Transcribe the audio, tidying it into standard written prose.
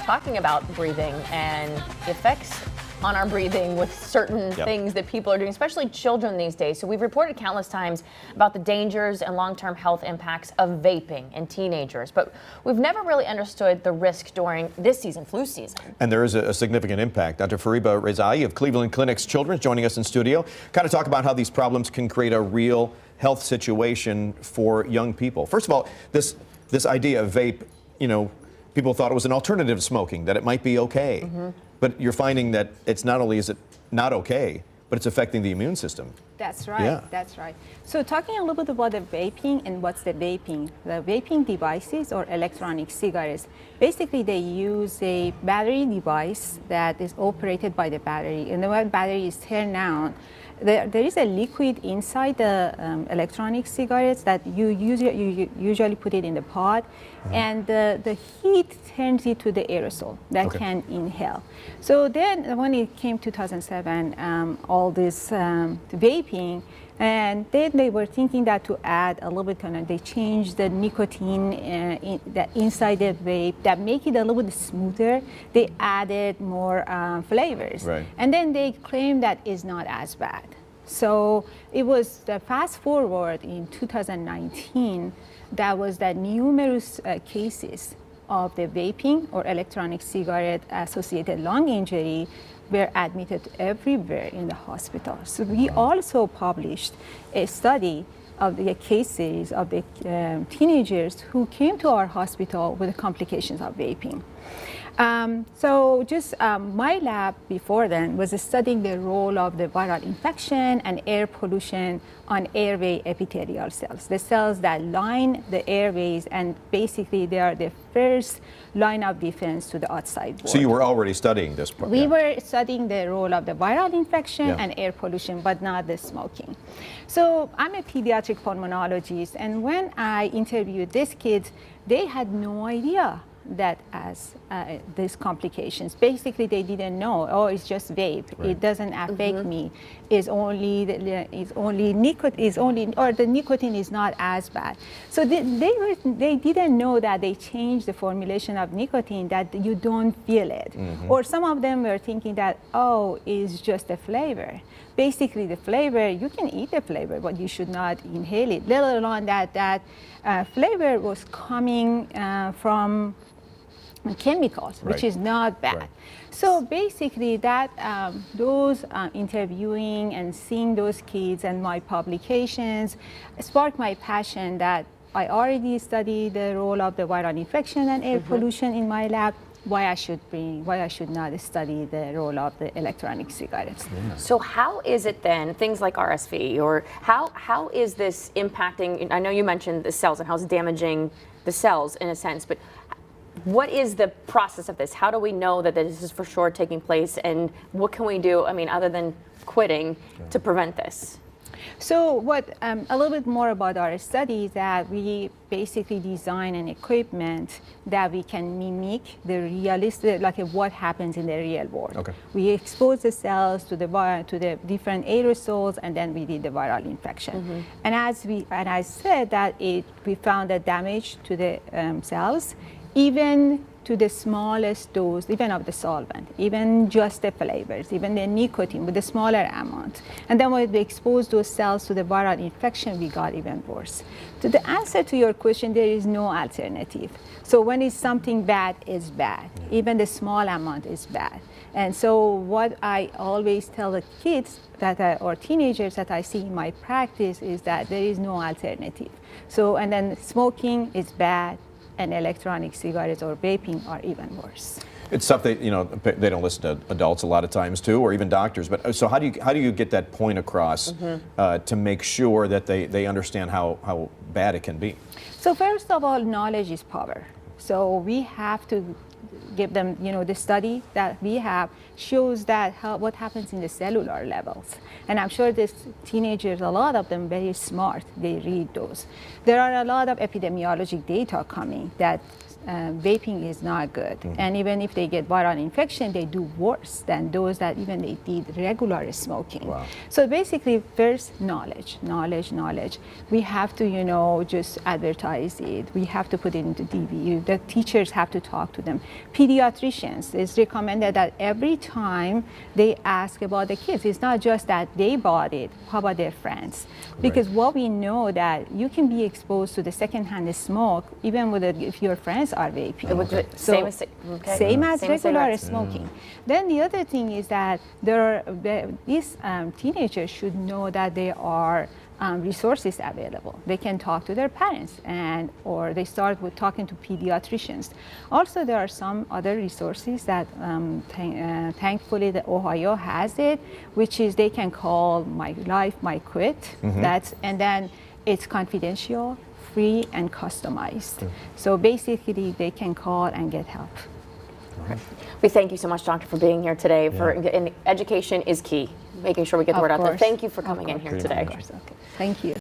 talking about breathing and the effects on our breathing with certain things that people are doing, especially children these days. So we've reported countless times about the dangers and long-term health impacts of vaping in teenagers, but we've never really understood the risk during this season, flu season. And there is a significant impact. Dr. Fariba Rezai of Cleveland Clinic's Children joining us in studio, kind of talk about how these problems can create a real health situation for young people. First of all, this idea of vape, you know, people thought it was an alternative to smoking, that it might be okay. But you're finding that it's not only is it not okay, but it's affecting the immune system. That's right, that's right. So talking a little bit about the vaping and what's the vaping. The vaping devices or electronic cigarettes, basically they use a battery device that is operated by the battery. And when the battery is turned on, there is a liquid inside the electronic cigarettes that you usually put it in the pod, and the heat turns it to the aerosol that can inhale. So then when it came 2007, all this vaping, and then they were thinking that to add a little bit, they changed the nicotine inside the vape that make it a little bit smoother. They added more flavors. And then they claimed that is not as bad. So it was the fast forward in 2019, that was the numerous cases of the vaping or electronic cigarette associated lung injury were admitted everywhere in the hospital. So we also published a study of the cases of the teenagers who came to our hospital with the complications of vaping. So just my lab before then was studying the role of the viral infection and air pollution on airway epithelial cells, the cells that line the airways, and basically they are the first line of defense to the outside world. So you were already studying this part? We were studying the role of the viral infection and air pollution, but not the smoking. So I'm a pediatric pulmonologist, and when I interviewed these kids, they had no idea that as these complications. Basically, they didn't know. Oh, it's just vape. It doesn't affect me. It's only nicotine, or the nicotine is not as bad. So they didn't know that they changed the formulation of nicotine, that you don't feel it. Or some of them were thinking that, oh, it's just a flavor. Basically, the flavor, you can eat the flavor, but you should not inhale it. Let alone that flavor was coming from chemicals, which is not bad. So basically that those interviewing and seeing those kids and my publications sparked my passion that I already studied the role of the viral infection and air pollution in my lab. Why I should not study the role of the electronic cigarettes. So how is it then, things like RSV, or how is this impacting, I know you mentioned the cells and how it's damaging the cells in a sense, but what is the process of this? How do we know that this is for sure taking place, and what can we do, I mean, other than quitting, to prevent this? So what, a little bit more about our study is that we basically design an equipment that we can mimic the realistic, like what happens in the real world. We expose the cells to the different aerosols, and then we did the viral infection. And as I said that we found the damage to the cells, even to the smallest dose, even of the solvent, even just the flavors, even the nicotine with the smaller amount. And then when we exposed those cells to the viral infection, we got even worse. So the answer to your question, there is no alternative. So when it's something bad, it's bad. Even the small amount is bad. And so what I always tell the kids or teenagers that I see in my practice is that there is no alternative. So, and then smoking is bad, and electronic cigarettes or vaping are even worse. It's stuff that, you know, they don't listen to adults a lot of times too, or even doctors. But so how do you get that point across to make sure that they understand how bad it can be? So first of all, knowledge is power. So we have to give them, you know, the study that we have shows that what happens in the cellular levels. And I'm sure these teenagers, a lot of them very smart, they read those. There are a lot of epidemiologic data coming that vaping is not good. And even if they get viral infection, they do worse than those that even they did regular smoking. Wow. So basically, first, knowledge. We have to, just advertise it. We have to put it into TV. The teachers have to talk to them. Pediatricians, it's recommended that every time they ask about the kids, it's not just that they bought it, how about their friends? Because what we know that you can be exposed to the secondhand smoke even with if your friends are vaping. Same as Same as Same as regular cigarettes. smoking. Then the other thing is that these teenagers should know that there are resources available. They can talk to their parents or they start with talking to pediatricians. Also, there are some other resources that thankfully the Ohio has it, which is they can call My Life, My Quit. And then it's confidential, free, and customized. So basically, they can call and get help. We thank you so much, Doctor, for being here today. And education is key, making sure we get the word out there. Thank you for coming in here today. Thank you.